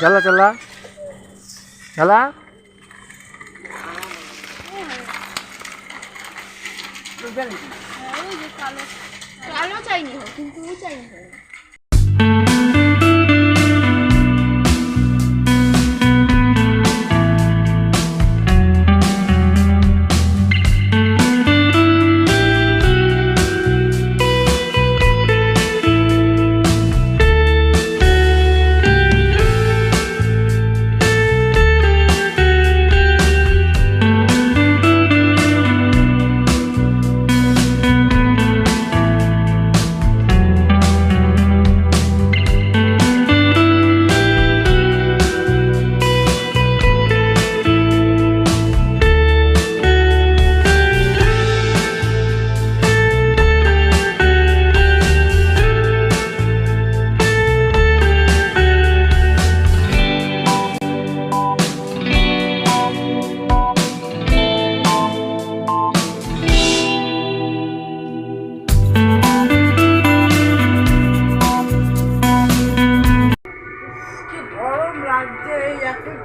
चला चला चला কালো চাইনি হোক কিন্তু চাইনি হোক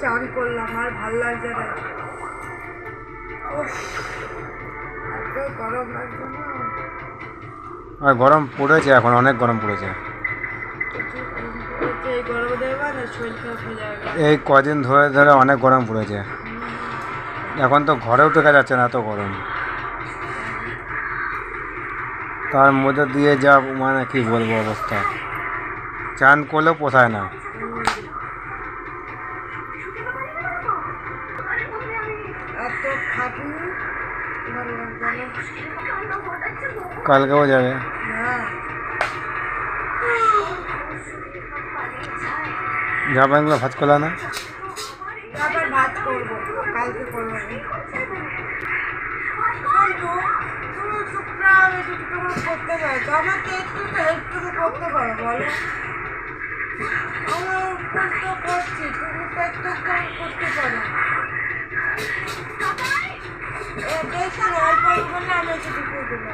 চান করলাম আর ভাল লাগছে না গরম লাগছে না আর গরম পড়েছে এখন অনেক গরম পড়েছে এই গরম দেবে না শরীর খারাপ হয়ে যাবে এই কদিন ধরে ধরে অনেক গরম পড়েছে এখন তো ঘরেও টেকা যাচ্ছে না এত গরম তার মধ্যে দিয়ে যা মানে কি বলবো অবস্থা চান করলেও পোষায় না কালকেও যাবে যাবে এগুলো ভাত করলা না ভাত করবো কালকে করবো করতে পারো তো আমাকে একটু হেল্প করতে পারো বলো আমার তো করছি তুমি তো একটু করতে পারো দেখুন অল্প বলে আমি একটু করে দেবো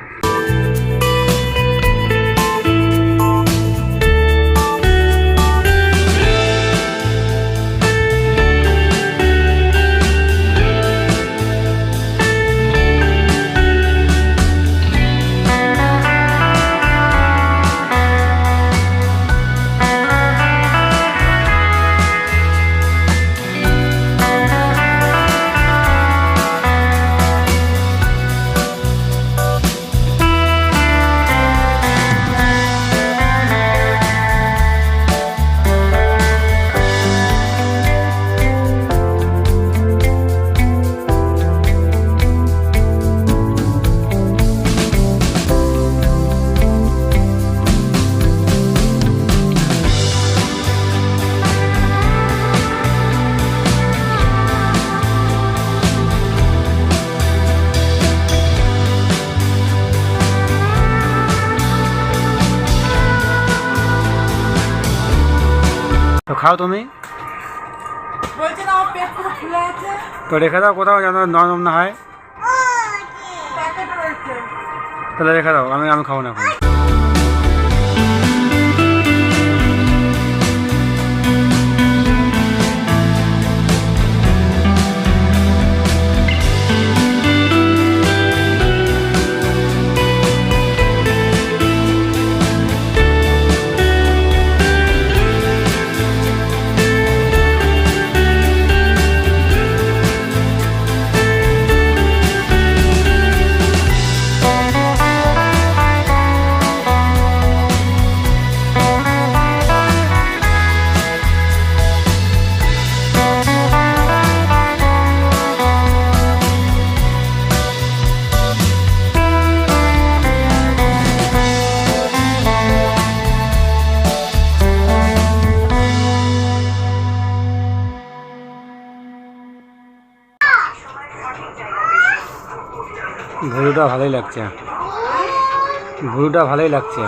তো খাও তুমি বলছে না আমার পেট পুরো ফুলে আছে তো রেখে দাও কোথাও যেন নরম না হয় তাহলে রেখে দাও আমি খাবো না এখন ভুরুটা ভালোই লাগছে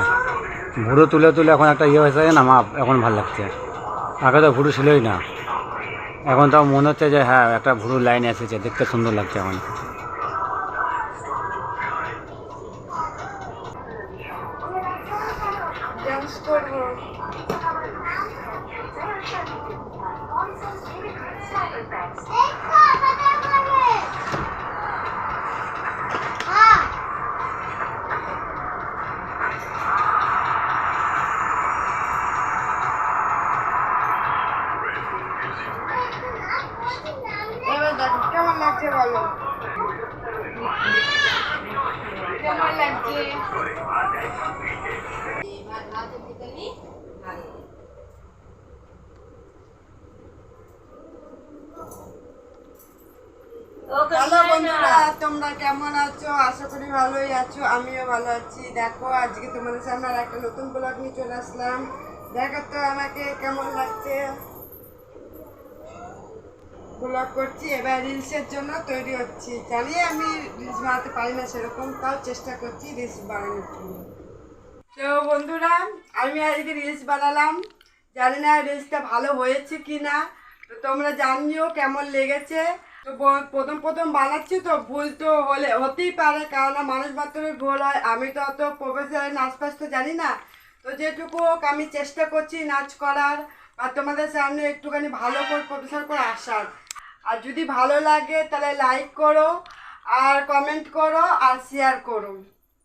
ভুরু তুলে তুলে এখন একটা ইয়ে হয়েছে না মাপ এখন ভালো লাগছে আগে তো ভুরু ছিলই না এখন তাও মনে হচ্ছে যে হ্যাঁ একটা ভুরু লাইন এসেছে দেখতে সুন্দর লাগছে এখন এবার দেখো কেমন লাগছে বলো, কেমন লাগছে? হ্যালো বন্ধুরা, তোমরা কেমন আছো? আশা করি ভালোই আছো, আমিও ভালো আছি। দেখো আজকে তোমাদের সামনে আর একটা নতুন ব্লগ নিয়ে চলে আসলাম। দেখো তো আমাকে কেমন লাগছে। ব্লগ করছি, এবার রিলসের জন্য তৈরি হচ্ছি। জানি আমি রিলস বানাতে পারি না সেরকম, তাও চেষ্টা করছি রিলস বানানোর জন্য। তো বন্ধুরা, আমি আজকে রিলস বানালাম, জানি না রিলসটা ভালো হয়েছে কি না, তো তোমরা জানিও কেমন লেগেছে। তো প্রথম প্রথম বানাচ্ছি, তো ভুল তো হতেই পারে, কারণ মানুষ মাত্রই ভুল হয়। আমি তো অত প্রফেশনাল নাচ ফাচ তো জানি না, তো যেটুকু হোক আমি চেষ্টা করছি নাচ করার, আর তোমাদের সামনে একটুখানি ভালো করে প্রফেশনাল করে আসার। আর যদি ভালো লাগে তাহলে লাইক করো, আর কমেন্ট করো, আর শেয়ার করো।